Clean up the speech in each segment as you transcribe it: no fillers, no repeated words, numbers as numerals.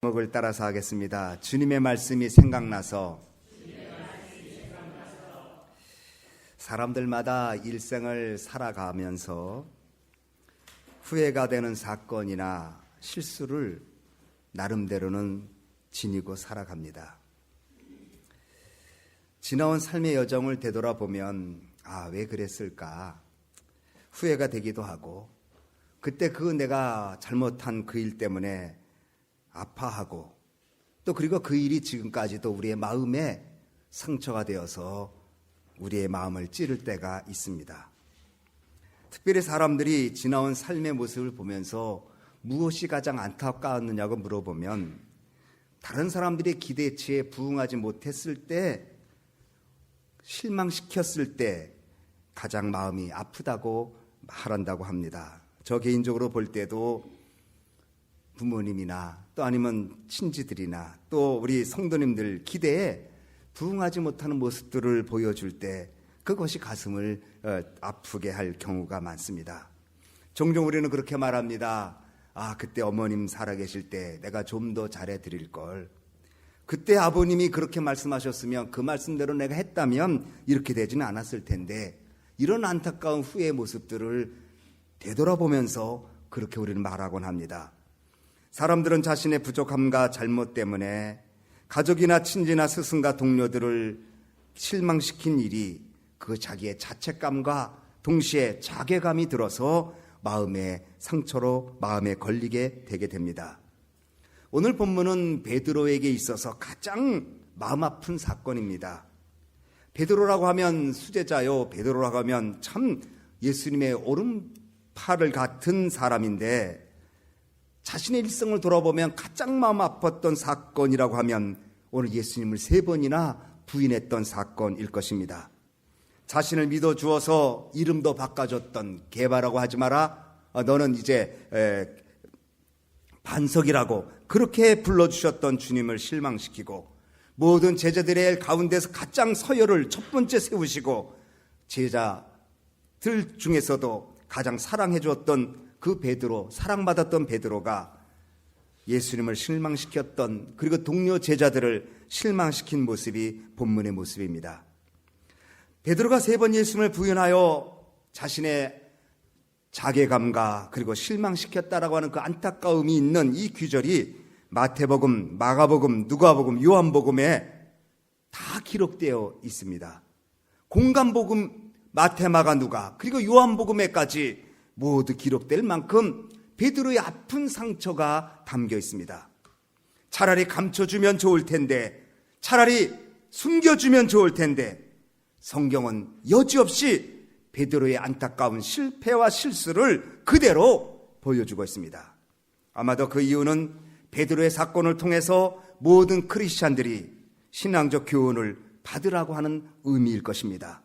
제목을 따라서 하겠습니다. 주님의 말씀이 생각나서. 사람들마다 일생을 살아가면서 후회가 되는 사건이나 실수를 나름대로는 지니고 살아갑니다. 지나온 삶의 여정을 되돌아보면 왜 그랬을까 후회가 되기도 하고, 그때 내가 잘못한 그 일 때문에 아파하고, 또 그리고 그 일이 지금까지도 우리의 마음에 상처가 되어서 우리의 마음을 찌를 때가 있습니다. 특별히 사람들이 지나온 삶의 모습을 보면서 무엇이 가장 안타까웠느냐고 물어보면, 다른 사람들의 기대치에 부응하지 못했을 때, 실망시켰을 때 가장 마음이 아프다고 말한다고 합니다. 저 개인적으로 볼 때도 부모님이나 또 아니면 친지들이나 또 우리 성도님들 기대에 부응하지 못하는 모습들을 보여줄 때 그것이 가슴을 아프게 할 경우가 많습니다. 종종 우리는 그렇게 말합니다. 그때 어머님 살아계실 때 내가 좀 더 잘해드릴 걸, 그때 아버님이 그렇게 말씀하셨으면 그 말씀대로 내가 했다면 이렇게 되지는 않았을 텐데, 이런 안타까운 후회의 모습들을 되돌아보면서 그렇게 우리는 말하곤 합니다. 사람들은 자신의 부족함과 잘못 때문에 가족이나 친지나 스승과 동료들을 실망시킨 일이 자기의 자책감과 동시에 자괴감이 들어서 마음의 상처로 마음에 걸리게 되게 됩니다. 오늘 본문은 베드로에게 있어서 가장 마음 아픈 사건입니다. 베드로라고 하면 수제자요, 베드로라고 하면 참 예수님의 오른팔을 같은 사람인데, 자신의 일생을 돌아보면 가장 마음 아팠던 사건이라고 하면 오늘 예수님을 3번이나 부인했던 사건일 것입니다. 자신을 믿어주어서 이름도 바꿔줬던 게바라고 하지 마라, 너는 이제 반석이라고 그렇게 불러주셨던 주님을 실망시키고, 모든 제자들의 가운데서 가장 서열을 첫 번째 세우시고 제자들 중에서도 가장 사랑해 주었던 그 베드로, 사랑받았던 베드로가 예수님을 실망시켰던, 그리고 동료 제자들을 실망시킨 모습이 본문의 모습입니다. 베드로가 3번 예수님을 부인하여 자신의 자괴감과 그리고 실망시켰다라고 하는 그 안타까움이 있는 이 규절이 마태복음, 마가복음, 누가복음, 요한복음에 다 기록되어 있습니다. 공간복음, 마태, 마가, 누가, 그리고 요한복음에까지 모두 기록될 만큼 베드로의 아픈 상처가 담겨 있습니다. 차라리 감춰주면 좋을 텐데, 차라리 숨겨주면 좋을 텐데, 성경은 여지없이 베드로의 안타까운 실패와 실수를 그대로 보여주고 있습니다. 아마도 그 이유는 베드로의 사건을 통해서 모든 크리스찬들이 신앙적 교훈을 받으라고 하는 의미일 것입니다.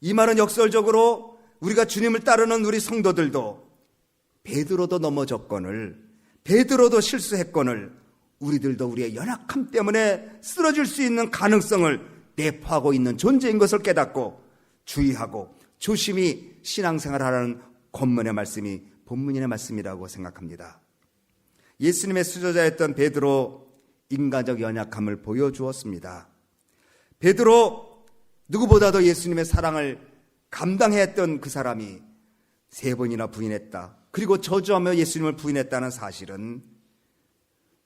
이 말은 역설적으로 우리가 주님을 따르는 우리 성도들도 베드로도 넘어졌거늘, 베드로도 실수했거늘, 우리들도 우리의 연약함 때문에 쓰러질 수 있는 가능성을 내포하고 있는 존재인 것을 깨닫고 주의하고 조심히 신앙생활하라는 권면의 말씀이 본문의 말씀이라고 생각합니다. 예수님의 수제자였던 베드로, 인간적 연약함을 보여주었습니다. 베드로, 누구보다도 예수님의 사랑을 감당했던 그 사람이 3번이나 부인했다, 그리고 저주하며 예수님을 부인했다는 사실은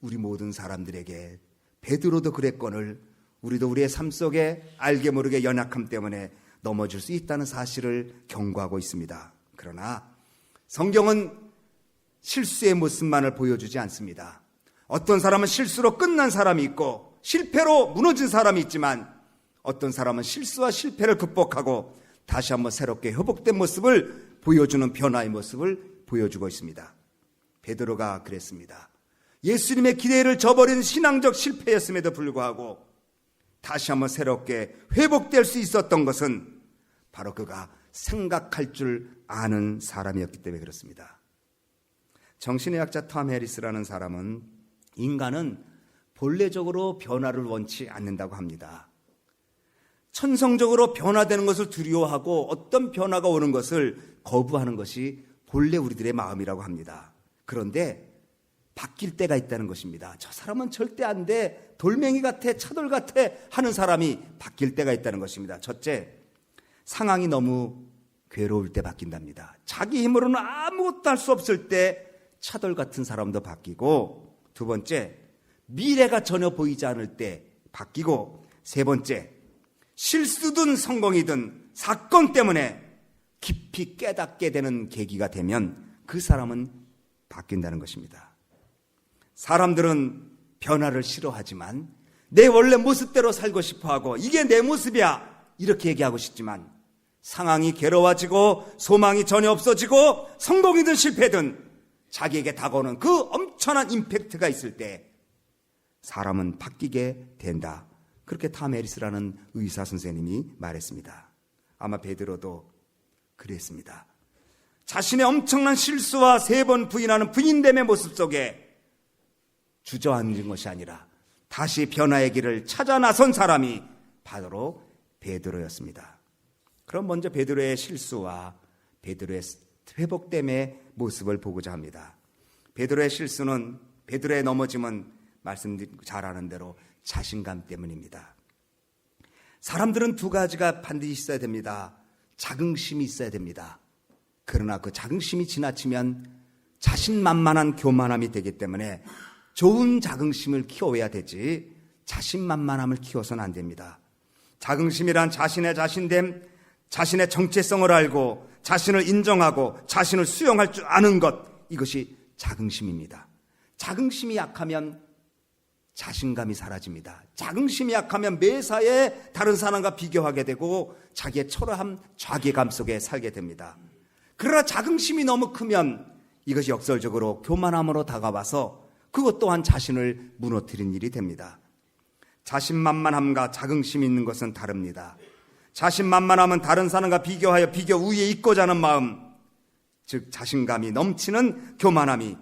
우리 모든 사람들에게, 베드로도 그랬거늘 우리도 우리의 삶 속에 알게 모르게 연약함 때문에 넘어질 수 있다는 사실을 경고하고 있습니다. 그러나 성경은 실수의 모습만을 보여주지 않습니다. 어떤 사람은 실수로 끝난 사람이 있고 실패로 무너진 사람이 있지만, 어떤 사람은 실수와 실패를 극복하고 다시 한번 새롭게 회복된 모습을 보여주는 변화의 모습을 보여주고 있습니다. 베드로가 그랬습니다. 예수님의 기대를 저버린 신앙적 실패였음에도 불구하고 다시 한번 새롭게 회복될 수 있었던 것은 바로 그가 생각할 줄 아는 사람이었기 때문에 그렇습니다. 정신의학자 톰 해리스라는 사람은 인간은 본래적으로 변화를 원치 않는다고 합니다. 천성적으로 변화되는 것을 두려워하고 어떤 변화가 오는 것을 거부하는 것이 본래 우리들의 마음이라고 합니다. 그런데 바뀔 때가 있다는 것입니다. 저 사람은 절대 안 돼, 돌멩이 같아, 차돌 같아 하는 사람이 바뀔 때가 있다는 것입니다. 첫째, 상황이 너무 괴로울 때 바뀐답니다. 자기 힘으로는 아무것도 할 수 없을 때 차돌 같은 사람도 바뀌고, 두 번째, 미래가 전혀 보이지 않을 때 바뀌고, 세 번째, 실수든 성공이든 사건 때문에 깊이 깨닫게 되는 계기가 되면 그 사람은 바뀐다는 것입니다. 사람들은 변화를 싫어하지만 내 원래 모습대로 살고 싶어하고 이게 내 모습이야 이렇게 얘기하고 싶지만, 상황이 괴로워지고 소망이 전혀 없어지고 성공이든 실패든 자기에게 다가오는 그 엄청난 임팩트가 있을 때 사람은 바뀌게 된다. 그렇게 탐 해리스라는 의사 선생님이 말했습니다. 아마 베드로도 그랬습니다. 자신의 엄청난 실수와 3번 부인하는 부인됨의 모습 속에 주저앉은 것이 아니라 다시 변화의 길을 찾아 나선 사람이 바로 베드로였습니다. 그럼 먼저 베드로의 실수와 베드로의 회복됨의 모습을 보고자 합니다. 베드로의 실수는, 베드로의 넘어짐은 말씀드린 잘 아는 대로 자신감 때문입니다. 사람들은 두 가지가 반드시 있어야 됩니다. 자긍심이 있어야 됩니다. 그러나 그 자긍심이 지나치면 자신만만한 교만함이 되기 때문에 좋은 자긍심을 키워야 되지 자신만만함을 키워서는 안 됩니다. 자긍심이란 자신의 자신됨, 자신의 정체성을 알고 자신을 인정하고 자신을 수용할 줄 아는 것, 이것이 자긍심입니다. 자긍심이 약하면 자신감이 사라집니다. 자긍심이 약하면 매사에 다른 사람과 비교하게 되고 자기의 초라함, 자괴감 속에 살게 됩니다. 그러나 자긍심이 너무 크면 이것이 역설적으로 교만함으로 다가와서 그것 또한 자신을 무너뜨린 일이 됩니다. 자신만만함과 자긍심이 있는 것은 다릅니다. 자신만만함은 다른 사람과 비교하여 비교 우위에 있고자 하는 마음, 즉 자신감이 넘치는 교만함이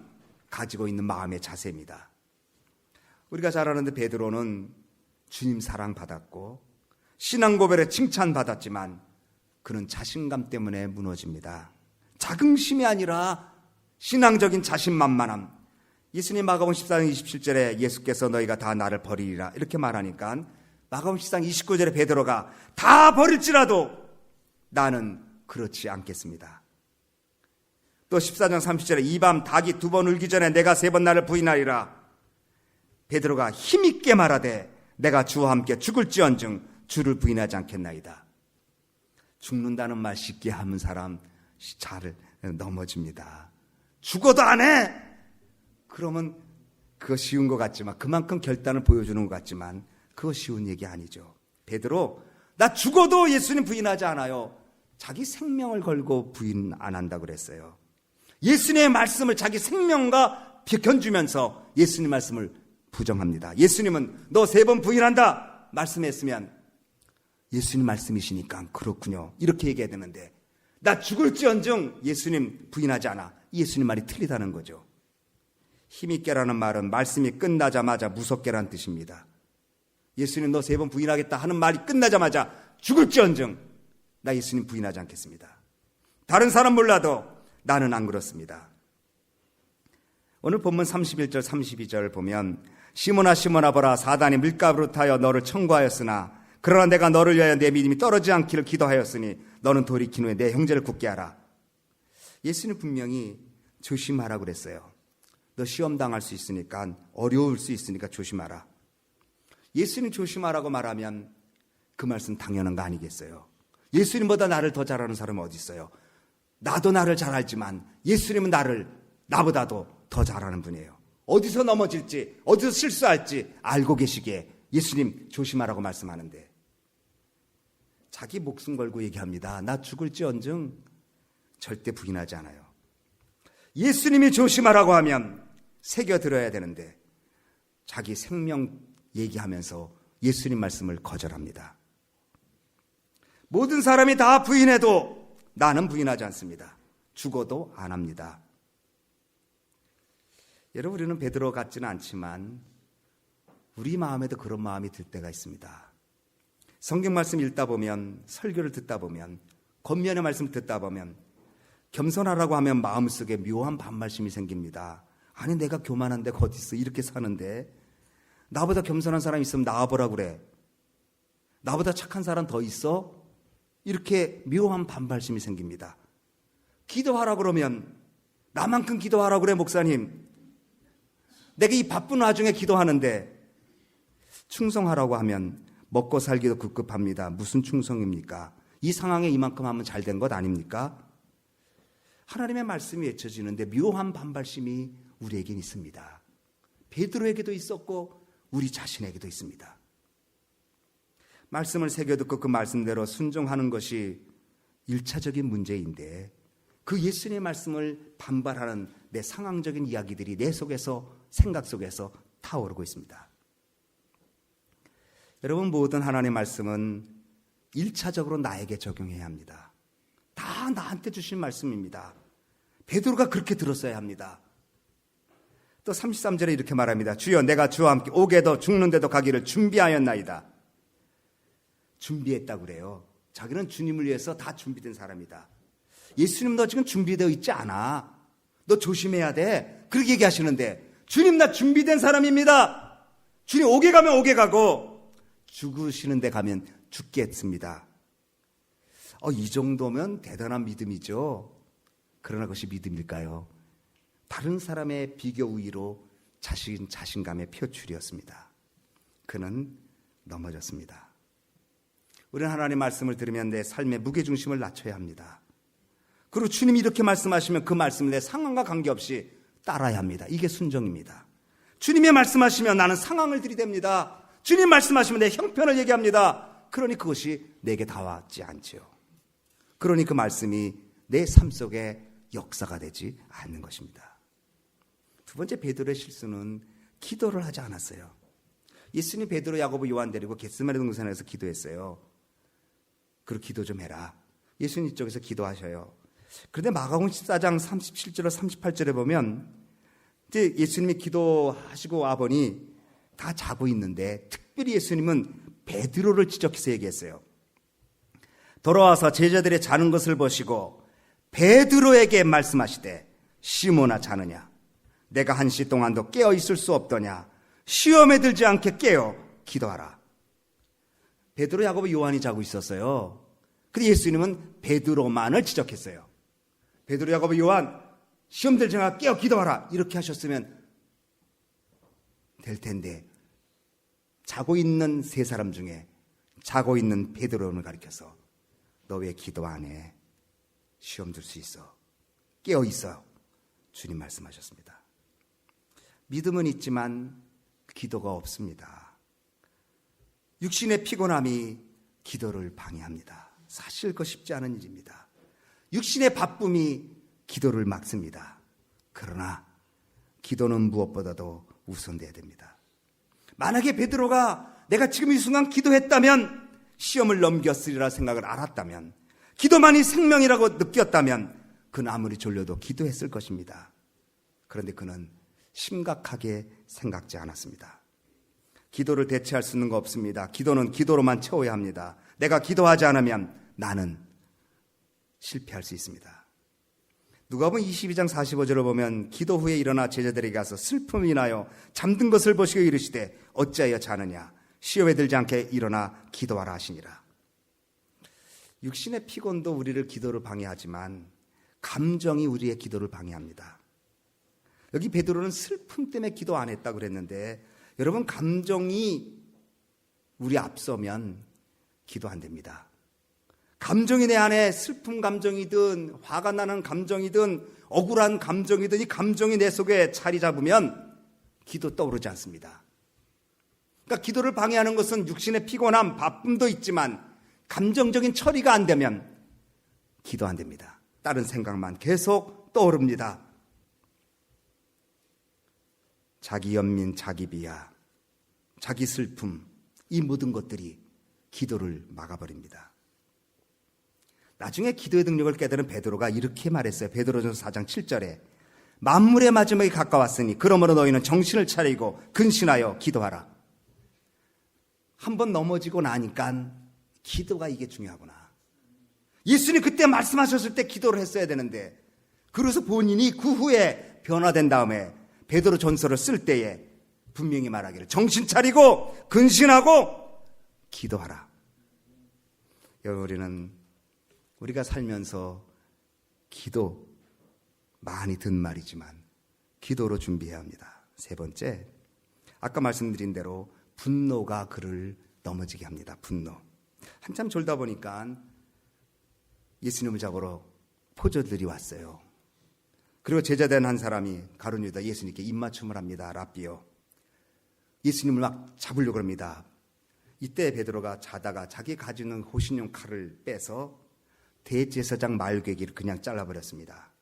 가지고 있는 마음의 자세입니다. 우리가 잘 아는데 베드로는 주님 사랑받았고 신앙 고백에 칭찬받았지만 그는 자신감 때문에 무너집니다. 자긍심이 아니라 신앙적인 자신만만함. 예수님 마가복음 14장 27절에 예수께서 너희가 다 나를 버리리라 이렇게 말하니까 마가복음 14장 29절에 베드로가 다 버릴지라도 나는 그렇지 않겠습니다. 또 14장 30절에 이 밤 닭이 2번 울기 전에 내가 3번 나를 부인하리라. 베드로가 힘있게 말하되 내가 주와 함께 죽을지언정 주를 부인하지 않겠나이다. 죽는다는 말 쉽게 하는 사람 잘 넘어집니다. 죽어도 안 해! 그러면 그거 쉬운 것 같지만, 그만큼 결단을 보여주는 것 같지만 그거 쉬운 얘기 아니죠. 베드로, 나 죽어도 예수님 부인하지 않아요. 자기 생명을 걸고 부인 안 한다고 그랬어요. 예수님의 말씀을 자기 생명과 견주면서 예수님 말씀을 부정합니다. 예수님은 너 3번 부인한다 말씀했으면 예수님 말씀이시니까 그렇군요 이렇게 얘기해야 되는데, 나 죽을지언정 예수님 부인하지 않아. 예수님 말이 틀리다는 거죠. 힘있게라는 말은 말씀이 끝나자마자 무섭게라는 뜻입니다. 예수님 너 3번 부인하겠다 하는 말이 끝나자마자 죽을지언정 나 예수님 부인하지 않겠습니다. 다른 사람 몰라도 나는 안 그렇습니다. 오늘 본문 31절 32절 보면 시몬아 시몬아 보라 사단이 밀가부로 타여 너를 청구하였으나 그러나 내가 너를 위하여 내 믿음이 떨어지지 않기를 기도하였으니 너는 돌이킨 후에 내 형제를 굳게 하라. 예수님 분명히 조심하라고 그랬어요. 너 시험 당할 수 있으니까, 어려울 수 있으니까 조심하라. 예수님 조심하라고 말하면 그 말씀 당연한 거 아니겠어요? 예수님보다 나를 더 잘 아는 사람은 어디 있어요? 나도 나를 잘 알지만 예수님은 나를 나보다도 더 잘 아는 분이에요. 어디서 넘어질지, 어디서 실수할지 알고 계시기에 예수님 조심하라고 말씀하는데 자기 목숨 걸고 얘기합니다. 나 죽을지언정 절대 부인하지 않아요. 예수님이 조심하라고 하면 새겨들어야 되는데 자기 생명 얘기하면서 예수님 말씀을 거절합니다. 모든 사람이 다 부인해도 나는 부인하지 않습니다. 죽어도 안 합니다. 여러분, 우리는 베드로 같지는 않지만 우리 마음에도 그런 마음이 들 때가 있습니다. 성경 말씀 읽다 보면, 설교를 듣다 보면, 권면의 말씀 듣다 보면 겸손하라고 하면 마음속에 묘한 반발심이 생깁니다. 아니 내가 교만한 데가 어디 있어. 이렇게 사는데 나보다 겸손한 사람 있으면 나와보라 그래. 나보다 착한 사람 더 있어? 이렇게 묘한 반발심이 생깁니다. 기도하라 그러면 나만큼 기도하라 그래 목사님. 내가 이 바쁜 와중에 기도하는데 충성하라고 하면 먹고 살기도 급급합니다. 무슨 충성입니까? 이 상황에 이만큼 하면 잘 된 것 아닙니까? 하나님의 말씀이 외쳐지는데 묘한 반발심이 우리에겐 있습니다. 베드로에게도 있었고 우리 자신에게도 있습니다. 말씀을 새겨듣고 그 말씀대로 순종하는 것이 1차적인 문제인데 그 예수님의 말씀을 반발하는 내 상황적인 이야기들이 내 속에서 생각 속에서 타오르고 있습니다. 여러분 모든 하나님의 말씀은 1차적으로 나에게 적용해야 합니다. 다 나한테 주신 말씀입니다. 베드로가 그렇게 들었어야 합니다. 또 33절에 이렇게 말합니다. 주여 내가 주와 함께 오게도 죽는데도 가기를 준비하였나이다. 준비했다고 그래요. 자기는 주님을 위해서 다 준비된 사람이다. 예수님 너 지금 준비되어 있지 않아. 너 조심해야 돼. 그렇게 얘기하시는데 주님 나 준비된 사람입니다. 주님 오게 가면 오게 가고 죽으시는 데 가면 죽겠습니다. 이 정도면 대단한 믿음이죠. 그러나 그것이 믿음일까요? 다른 사람의 비교 우위로 자신감의 표출이었습니다. 그는 넘어졌습니다. 우리는 하나님의 말씀을 들으면 내 삶의 무게중심을 낮춰야 합니다. 그리고 주님이 이렇게 말씀하시면 그 말씀을 내 상황과 관계없이 따라야 합니다. 이게 순종입니다. 주님이 말씀하시면 나는 상황을 들이댑니다. 주님 말씀하시면 내 형편을 얘기합니다. 그러니 그것이 내게 닿지 않지요. 그러니 그 말씀이 내 삶 속에 역사가 되지 않는 것입니다. 두 번째 베드로의 실수는 기도를 하지 않았어요. 예수님이 베드로, 야고보, 요한 데리고 겟세마네 동산에서 기도했어요. 그리고 기도 좀 해라. 예수님 이쪽에서 기도하셔요. 그런데 마가복음 14장 37절 38절에 보면 이제 예수님이 기도하시고 와보니 다 자고 있는데 특별히 예수님은 베드로를 지적해서 얘기했어요. 돌아와서 제자들의 자는 것을 보시고 베드로에게 말씀하시되 시몬아 자느냐 내가 1시 동안도 깨어 있을 수 없더냐 시험에 들지 않게 깨어 기도하라. 베드로, 야고보, 요한이 자고 있었어요. 근데 예수님은 베드로만을 지적했어요. 베드로, 야고보, 요한 시험 들지 않게 깨어 기도하라 이렇게 하셨으면 될 텐데 자고 있는 세 사람 중에 자고 있는 베드로를 가리켜서 너 왜 기도 안 해? 시험 들 수 있어. 깨어 있어. 주님 말씀하셨습니다. 믿음은 있지만 기도가 없습니다. 육신의 피곤함이 기도를 방해합니다. 사실 그 쉽지 않은 일입니다. 육신의 바쁨이 기도를 막습니다. 그러나 기도는 무엇보다도 우선돼야 됩니다. 만약에 베드로가 내가 지금 이 순간 기도했다면 시험을 넘겼으리라 생각을 알았다면 기도만이 생명이라고 느꼈다면 그는 아무리 졸려도 기도했을 것입니다. 그런데 그는 심각하게 생각지 않았습니다. 기도를 대체할 수 있는 거 없습니다. 기도는 기도로만 채워야 합니다. 내가 기도하지 않으면 나는 실패할 수 있습니다. 누가복음 22장 45절을 보면 기도 후에 일어나 제자들에게 가서 슬픔이 나요 잠든 것을 보시고 이르시되 어찌하여 자느냐 시험에 들지 않게 일어나 기도하라 하시니라. 육신의 피곤도 우리를 기도를 방해하지만 감정이 우리의 기도를 방해합니다. 여기 베드로는 슬픔 때문에 기도 안 했다고 그랬는데 여러분 감정이 우리 앞서면 기도 안 됩니다. 감정이 내 안에 슬픔 감정이든 화가 나는 감정이든 억울한 감정이든 이 감정이 내 속에 자리 잡으면 기도 떠오르지 않습니다. 그러니까 기도를 방해하는 것은 육신의 피곤함, 바쁨도 있지만 감정적인 처리가 안 되면 기도 안 됩니다. 다른 생각만 계속 떠오릅니다. 자기 연민, 자기 비하, 자기 슬픔, 이 모든 것들이 기도를 막아버립니다. 나중에 기도의 능력을 깨달은 베드로가 이렇게 말했어요. 베드로전서 4장 7절에 만물의 마지막이 가까웠으니 그러므로 너희는 정신을 차리고 근신하여 기도하라. 한번 넘어지고 나니까 기도가 이게 중요하구나. 예수님 그때 말씀하셨을 때 기도를 했어야 되는데 그래서 본인이 그 후에 변화된 다음에 베드로 전서를 쓸 때에 분명히 말하기를 정신 차리고 근신하고 기도하라. 여러분, 우리가 살면서 기도 많이 듣는 말이지만 기도로 준비해야 합니다. 세 번째, 아까 말씀드린 대로 분노가 그를 넘어지게 합니다. 분노. 한참 졸다 보니까 예수님을 잡으러 포조들이 왔어요. 그리고 제자된 한 사람이 가룟 유다 예수님께 입맞춤을 합니다. 랍비요. 예수님을 막 잡으려고 합니다. 이때 베드로가 자다가 자기 가지는 호신용 칼을 빼서 대제사장 말궤기를 그냥 잘라버렸습니다.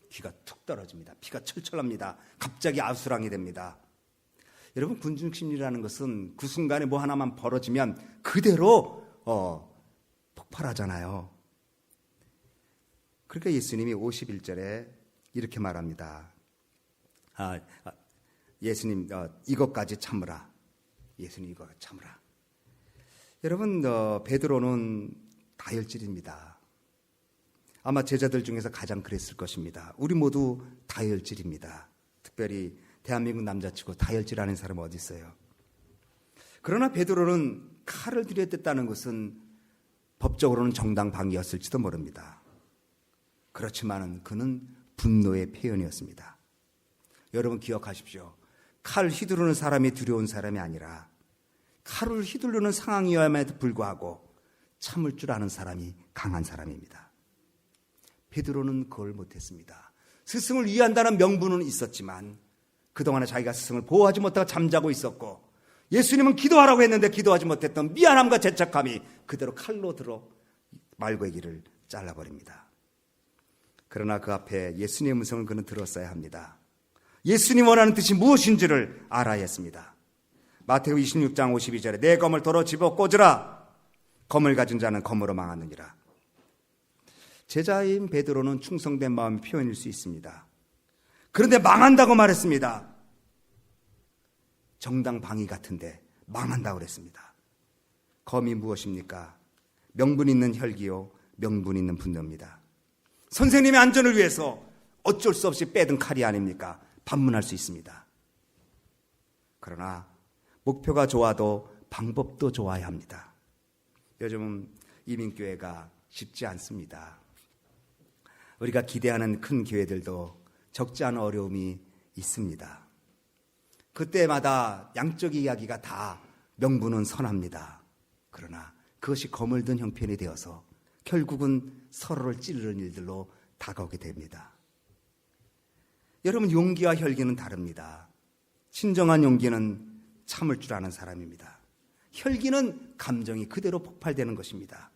귀가 툭 떨어집니다. 피가 철철합니다. 갑자기 아수랑이 됩니다. 여러분, 군중심리라는 것은 그 순간에 뭐 하나만 벌어지면 그대로 폭발하잖아요. 그러니까 예수님이 51절에 이렇게 말합니다. 예수님, 이것까지 참으라. 예수님, 이것까지 참으라. 여러분, 베드로는 다혈질입니다. 아마 제자들 중에서 가장 그랬을 것입니다. 우리 모두 다혈질입니다. 특별히 대한민국 남자치고 다혈질하는 사람 어디 있어요? 그러나 베드로는 칼을 들였댔다는 것은 법적으로는 정당방위였을지도 모릅니다. 그렇지만 그는 분노의 표현이었습니다. 여러분 기억하십시오. 칼 휘두르는 사람이 두려운 사람이 아니라 칼을 휘두르는 상황이어야에도 불구하고 참을 줄 아는 사람이 강한 사람입니다. 베드로는 그걸 못했습니다. 스승을 위한다는 명분은 있었지만 그동안에 자기가 스승을 보호하지 못하고 잠자고 있었고, 예수님은 기도하라고 했는데 기도하지 못했던 미안함과 죄책감이 그대로 칼로 들어 말궤기를 잘라버립니다. 그러나 그 앞에 예수님의 음성을 그는 들었어야 합니다. 예수님 원하는 뜻이 무엇인지를 알아야 했습니다. 마태복음 26장 52절에 내 검을 도로 집어 꽂으라. 검을 가진 자는 검으로 망하느니라. 제자인 베드로는 충성된 마음의 표현일 수 있습니다. 그런데 망한다고 말했습니다. 정당 방위 같은데 망한다고 그랬습니다. 검이 무엇입니까? 명분 있는 혈기요, 명분 있는 분노입니다. 선생님의 안전을 위해서 어쩔 수 없이 빼든 칼이 아닙니까? 반문할 수 있습니다. 그러나 목표가 좋아도 방법도 좋아야 합니다. 요즘 이민교회가 쉽지 않습니다. 우리가 기대하는 큰 교회들도 적지 않은 어려움이 있습니다. 그때마다 양쪽 이야기가 다 명분은 선합니다. 그러나 그것이 검을 든 형편이 되어서 결국은 서로를 찌르는 일들로 다가오게 됩니다. 여러분, 용기와 혈기는 다릅니다. 진정한 용기는 참을 줄 아는 사람입니다. 혈기는 감정이 그대로 폭발되는 것입니다.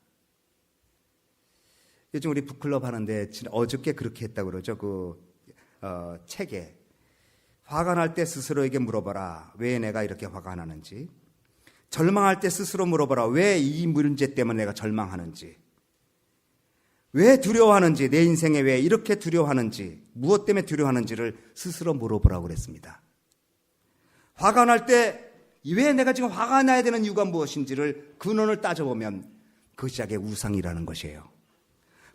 요즘 우리 북클럽 하는데 어저께 그렇게 했다고 그러죠. 책에 화가 날 때 스스로에게 물어봐라. 왜 내가 이렇게 화가 나는지. 절망할 때 스스로 물어봐라. 왜 이 문제 때문에 내가 절망하는지. 왜 두려워하는지, 내 인생에 왜 이렇게 두려워하는지, 무엇 때문에 두려워하는지를 스스로 물어보라고 그랬습니다. 화가 날 때 왜 내가 지금 화가 나야 되는 이유가 무엇인지를 근원을 따져보면 그것이 자기의 우상이라는 것이에요.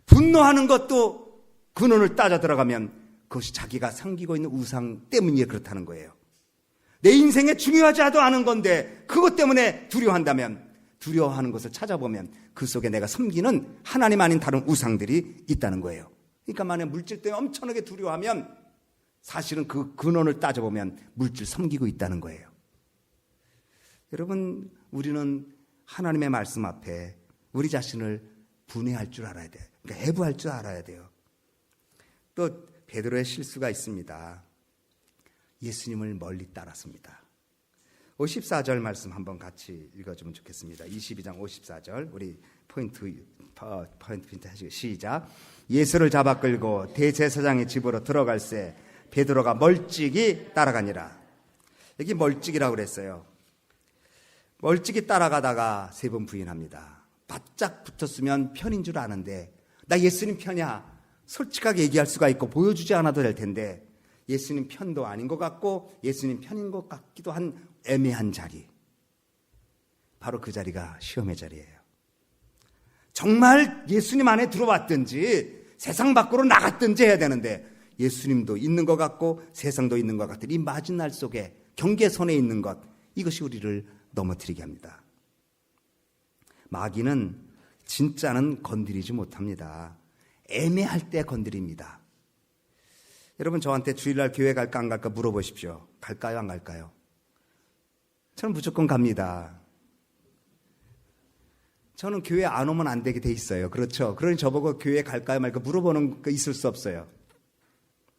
분노하는 것도 근원을 따져 들어가면 그것이 자기가 섬기고 있는 우상 때문에 그렇다는 거예요. 내 인생에 중요하지도 않은 건데 그것 때문에 두려워한다면, 두려워하는 것을 찾아보면 그 속에 내가 섬기는 하나님 아닌 다른 우상들이 있다는 거예요. 그러니까 만약 물질 때문에 엄청나게 두려워하면 사실은 그 근원을 따져보면 물질 섬기고 있다는 거예요. 여러분, 우리는 하나님의 말씀 앞에 우리 자신을 분해할 줄 알아야 돼요. 그러니까 해부할 줄 알아야 돼요. 또 베드로의 실수가 있습니다. 예수님을 멀리 따랐습니다. 54절 말씀 한번 같이 읽어주면 좋겠습니다. 22장 54절 우리 포인트 하시고 시작. 예수를 잡아 끌고 대제사장의 집으로 들어갈새 베드로가 멀찍이 따라가니라. 여기 멀찍이라고 그랬어요. 멀찍이 따라가다가 세 번 부인합니다. 바짝 붙었으면 편인 줄 아는데 나 예수님 편이야. 솔직하게 얘기할 수가 있고 보여주지 않아도 될 텐데 예수님 편도 아닌 것 같고 예수님 편인 것 같기도 한 애매한 자리. 바로 그 자리가 시험의 자리예요. 정말 예수님 안에 들어왔든지 세상 밖으로 나갔든지 해야 되는데 예수님도 있는 것 같고 세상도 있는 것 같은 이 맞은 날 속에 경계선에 있는 것, 이것이 우리를 넘어뜨리게 합니다. 마귀는 진짜는 건드리지 못합니다. 애매할 때 건드립니다. 여러분, 저한테 주일날 교회 갈까 안 갈까 물어보십시오. 갈까요 안 갈까요? 저는 무조건 갑니다. 저는 교회 안 오면 안 되게 돼 있어요. 그렇죠? 그러니 저보고 교회 갈까요 말까 물어보는 거 있을 수 없어요.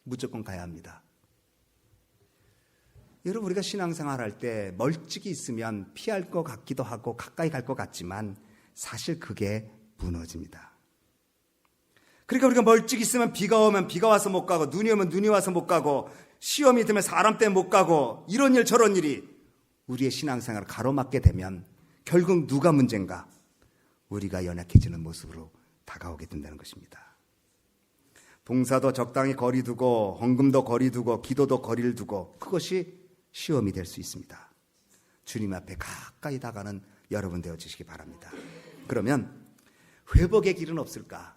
무조건 가야 합니다. 여러분, 우리가 신앙생활 할 때 멀찍이 있으면 피할 것 같기도 하고 가까이 갈 것 같지만 사실 그게 무너집니다. 그러니까 우리가 멀찍이 있으면 비가 오면 비가 와서 못 가고 눈이 오면 눈이 와서 못 가고 시험이 들면 사람 때문에 못 가고 이런 일 저런 일이 우리의 신앙생활을 가로막게 되면 결국 누가 문제인가? 우리가 연약해지는 모습으로 다가오게 된다는 것입니다. 봉사도 적당히 거리 두고 헌금도 거리 두고 기도도 거리를 두고 그것이 시험이 될 수 있습니다. 주님 앞에 가까이 다가가는 여러분 되어주시기 바랍니다. 그러면 회복의 길은 없을까?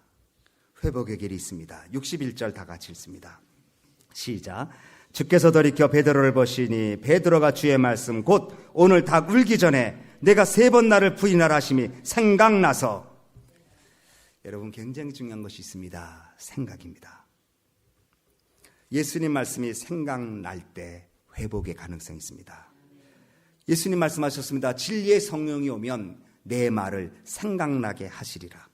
회복의 길이 있습니다. 61절 다 같이 읽습니다. 시작. 주께서 돌이켜 베드로를 보시니 베드로가 주의 말씀 곧 오늘 닭 울기 전에 내가 3번 나를 부인하라 하심이 생각나서. 여러분, 굉장히 중요한 것이 있습니다. 생각입니다. 예수님 말씀이 생각날 때 회복의 가능성이 있습니다. 예수님 말씀하셨습니다. 진리의 성령이 오면 내 말을 생각나게 하시리라.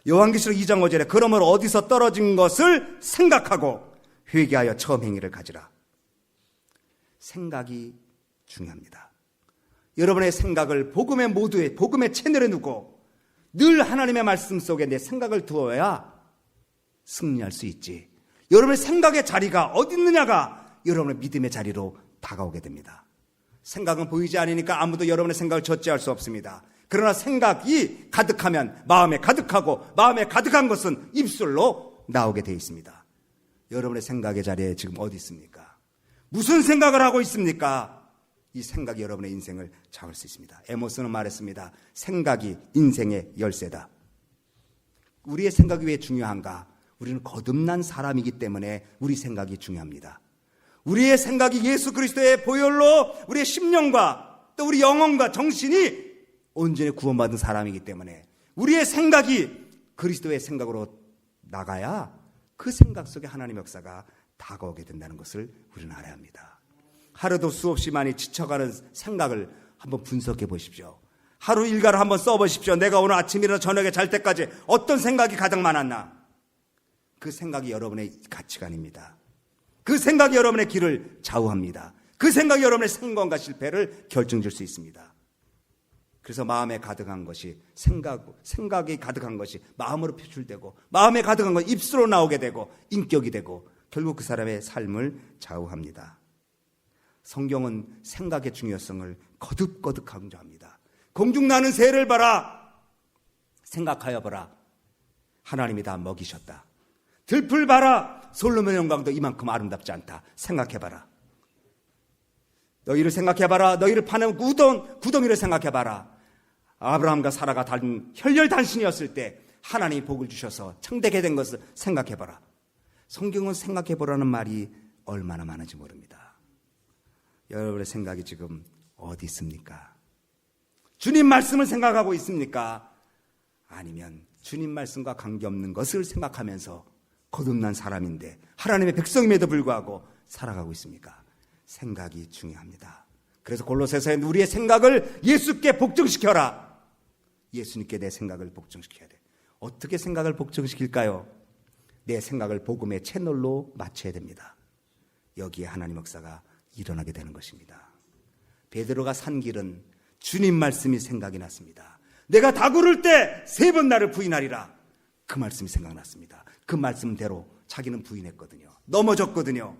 요한계시록 2장 5절에 그러므로 어디서 떨어진 것을 생각하고 회개하여 처음 행위를 가지라. 생각이 중요합니다. 여러분의 생각을 복음의 모두에, 복음의 채널에 두고 늘 하나님의 말씀 속에 내 생각을 두어야 승리할 수 있지. 여러분의 생각의 자리가 어디 있느냐가 여러분의 믿음의 자리로 다가오게 됩니다. 생각은 보이지 않으니까 아무도 여러분의 생각을 절제할 수 없습니다. 그러나 생각이 가득하면 마음에 가득하고 마음에 가득한 것은 입술로 나오게 되어 있습니다. 여러분의 생각의 자리에 지금 어디 있습니까? 무슨 생각을 하고 있습니까? 이 생각이 여러분의 인생을 잡을 수 있습니다. 에모스는 말했습니다. 생각이 인생의 열쇠다. 우리의 생각이 왜 중요한가? 우리는 거듭난 사람이기 때문에 우리 생각이 중요합니다. 우리의 생각이 예수 그리스도의 보혈로 우리의 심령과 또 우리 영혼과 정신이 온전히 구원받은 사람이기 때문에 우리의 생각이 그리스도의 생각으로 나가야 그 생각 속에 하나님의 역사가 다가오게 된다는 것을 우리는 알아야 합니다. 하루도 수없이 많이 지쳐가는 생각을 한번 분석해 보십시오. 하루 일과를 한번 써보십시오. 내가 오늘 아침이나 저녁에 잘 때까지 어떤 생각이 가장 많았나? 그 생각이 여러분의 가치관입니다. 그 생각이 여러분의 길을 좌우합니다. 그 생각이 여러분의 성공과 실패를 결정질 수 있습니다. 그래서 마음에 가득한 것이 생각이 가득한 것이 마음으로 표출되고 마음에 가득한 것이 입술로 나오게 되고 인격이 되고 결국 그 사람의 삶을 좌우합니다. 성경은 생각의 중요성을 거듭거듭 강조합니다. 공중나는 새를 봐라. 생각하여 보라. 하나님이 다 먹이셨다. 들풀 봐라. 솔로몬의 영광도 이만큼 아름답지 않다. 생각해봐라. 너희를 생각해봐라. 너희를 파는 구덩이를 생각해봐라. 아브라함과 사라가 혈혈단신이었을 때 하나님이 복을 주셔서 창대게 된 것을 생각해봐라. 성경은 생각해보라는 말이 얼마나 많은지 모릅니다. 여러분의 생각이 지금 어디 있습니까? 주님 말씀을 생각하고 있습니까? 아니면 주님 말씀과 관계없는 것을 생각하면서 거듭난 사람인데 하나님의 백성임에도 불구하고 살아가고 있습니까? 생각이 중요합니다. 그래서 골로새서에 우리의 생각을 예수께 복종시켜라. 예수님께 내 생각을 복종시켜야 돼. 어떻게 생각을 복종시킬까요? 내 생각을 복음의 채널로 맞춰야 됩니다. 여기에 하나님 역사가 일어나게 되는 것입니다. 베드로가 산 길은 주님 말씀이 생각이 났습니다. 내가 다구를 때 3번 나를 부인하리라. 그 말씀이 생각났습니다. 그 말씀대로 자기는 부인했거든요. 넘어졌거든요.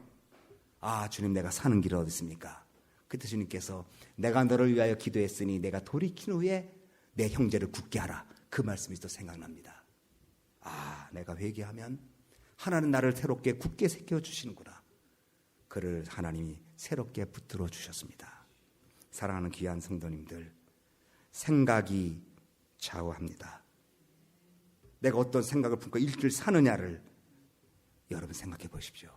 아, 주님, 내가 사는 길은 어디 있습니까? 그때 주님께서 내가 너를 위하여 기도했으니 내가 돌이킨 후에 내 형제를 굳게 하라. 그 말씀이 또 생각납니다. 아, 내가 회개하면 하나님 나를 새롭게 굳게 세워주시는구나. 그를 하나님이 새롭게 붙들어 주셨습니다. 사랑하는 귀한 성도님들, 생각이 좌우합니다. 내가 어떤 생각을 품고 일주일 사느냐를 여러분 생각해 보십시오.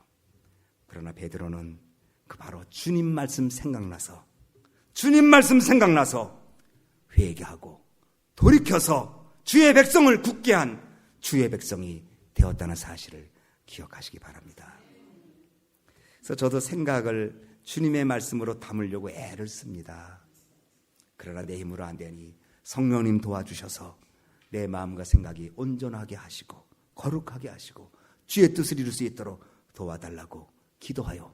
그러나 베드로는 그 바로 주님 말씀 생각나서 회개하고 돌이켜서 주의 백성을 굳게 한 주의 백성이 되었다는 사실을 기억하시기 바랍니다. 그래서 저도 생각을 주님의 말씀으로 담으려고 애를 씁니다. 그러나 내 힘으로 안 되니 성령님 도와주셔서 내 마음과 생각이 온전하게 하시고 거룩하게 하시고 주의 뜻을 이룰 수 있도록 도와달라고 기도하여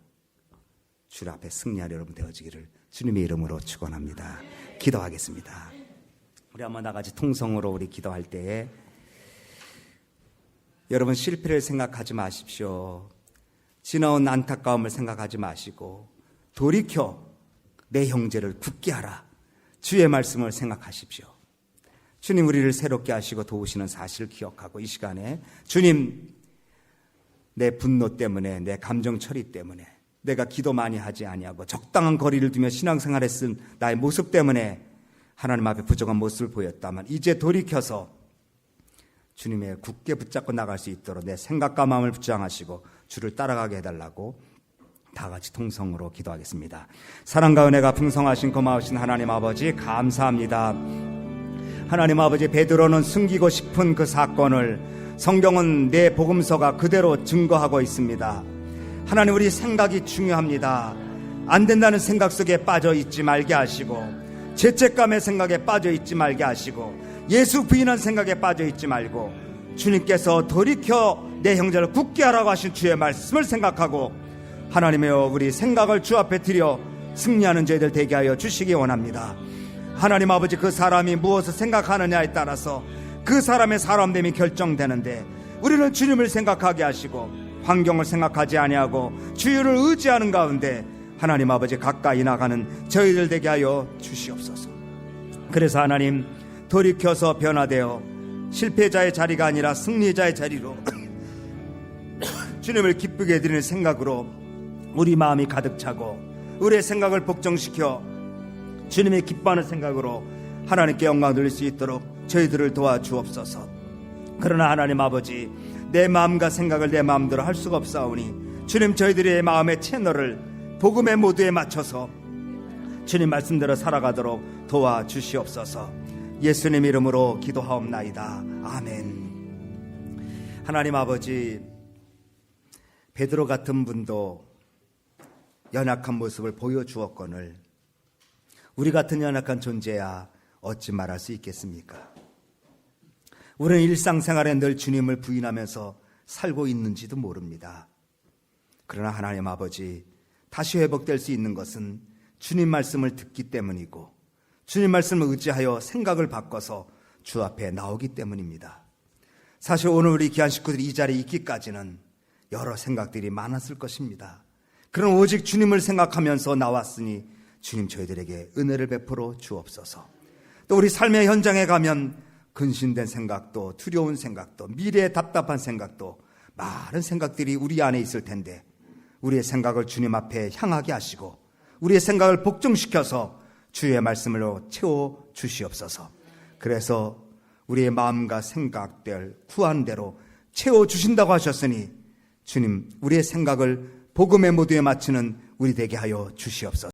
주 앞에 승리할 여러분 되어지기를 주님의 이름으로 축원합니다. 기도하겠습니다. 우리 한번 나같이 통성으로 우리 기도할 때에 여러분 실패를 생각하지 마십시오. 지나온 안타까움을 생각하지 마시고 돌이켜 내 형제를 굳게 하라. 주의 말씀을 생각하십시오. 주님 우리를 새롭게 하시고 도우시는 사실을 기억하고 이 시간에 주님 내 분노 때문에 내 감정 처리 때문에 내가 기도 많이 하지 아니하고 적당한 거리를 두며 신앙생활했은 나의 모습 때문에 하나님 앞에 부족한 모습을 보였다만 이제 돌이켜서 주님의 굳게 붙잡고 나갈 수 있도록 내 생각과 마음을 부장하시고 주를 따라가게 해달라고 다 같이 통성으로 기도하겠습니다. 사랑과 은혜가 풍성하신 고마우신 하나님 아버지 감사합니다. 하나님 아버지 베드로는 숨기고 싶은 그 사건을 성경은 내 복음서가 그대로 증거하고 있습니다. 하나님 우리 생각이 중요합니다. 안 된다는 생각 속에 빠져 있지 말게 하시고 죄책감의 생각에 빠져 있지 말게 하시고 예수 부인한 생각에 빠져 있지 말고 주님께서 돌이켜 내 형제를 굳게 하라고 하신 주의 말씀을 생각하고 하나님이여 우리 생각을 주 앞에 드려 승리하는 저희들 되게 하여 주시기 원합니다. 하나님 아버지 그 사람이 무엇을 생각하느냐에 따라서 그 사람의 사람됨이 결정되는데 우리는 주님을 생각하게 하시고 환경을 생각하지 아니하고 주유를 의지하는 가운데 하나님 아버지 가까이 나가는 저희들 되게 하여 주시옵소서. 그래서 하나님 돌이켜서 변화되어 실패자의 자리가 아니라 승리자의 자리로 주님을 기쁘게 해드리는 생각으로 우리 마음이 가득 차고 우리의 생각을 복종시켜 주님의 기뻐하는 생각으로 하나님께 영광 돌릴 수 있도록 저희들을 도와주옵소서. 그러나 하나님 아버지 내 마음과 생각을 내 마음대로 할 수가 없사오니 주님 저희들의 마음의 채널을 복음의 모두에 맞춰서 주님 말씀대로 살아가도록 도와주시옵소서. 예수님 이름으로 기도하옵나이다. 아멘. 하나님 아버지 베드로 같은 분도 연약한 모습을 보여주었거늘 우리 같은 연약한 존재야 어찌 말할 수 있겠습니까? 우리는 일상생활에 늘 주님을 부인하면서 살고 있는지도 모릅니다. 그러나 하나님 아버지 다시 회복될 수 있는 것은 주님 말씀을 듣기 때문이고 주님 말씀을 의지하여 생각을 바꿔서 주 앞에 나오기 때문입니다. 사실 오늘 우리 귀한 식구들이 이 자리에 있기까지는 여러 생각들이 많았을 것입니다. 그런 오직 주님을 생각하면서 나왔으니 주님 저희들에게 은혜를 베풀어 주옵소서. 또 우리 삶의 현장에 가면 근심된 생각도 두려운 생각도 미래의 답답한 생각도 많은 생각들이 우리 안에 있을 텐데 우리의 생각을 주님 앞에 향하게 하시고 우리의 생각을 복종시켜서 주의 말씀으로 채워 주시옵소서. 그래서 우리의 마음과 생각들 구한 대로 채워 주신다고 하셨으니 주님 우리의 생각을 복음의 모두에 맞추는 우리 되게 하여 주시옵소서.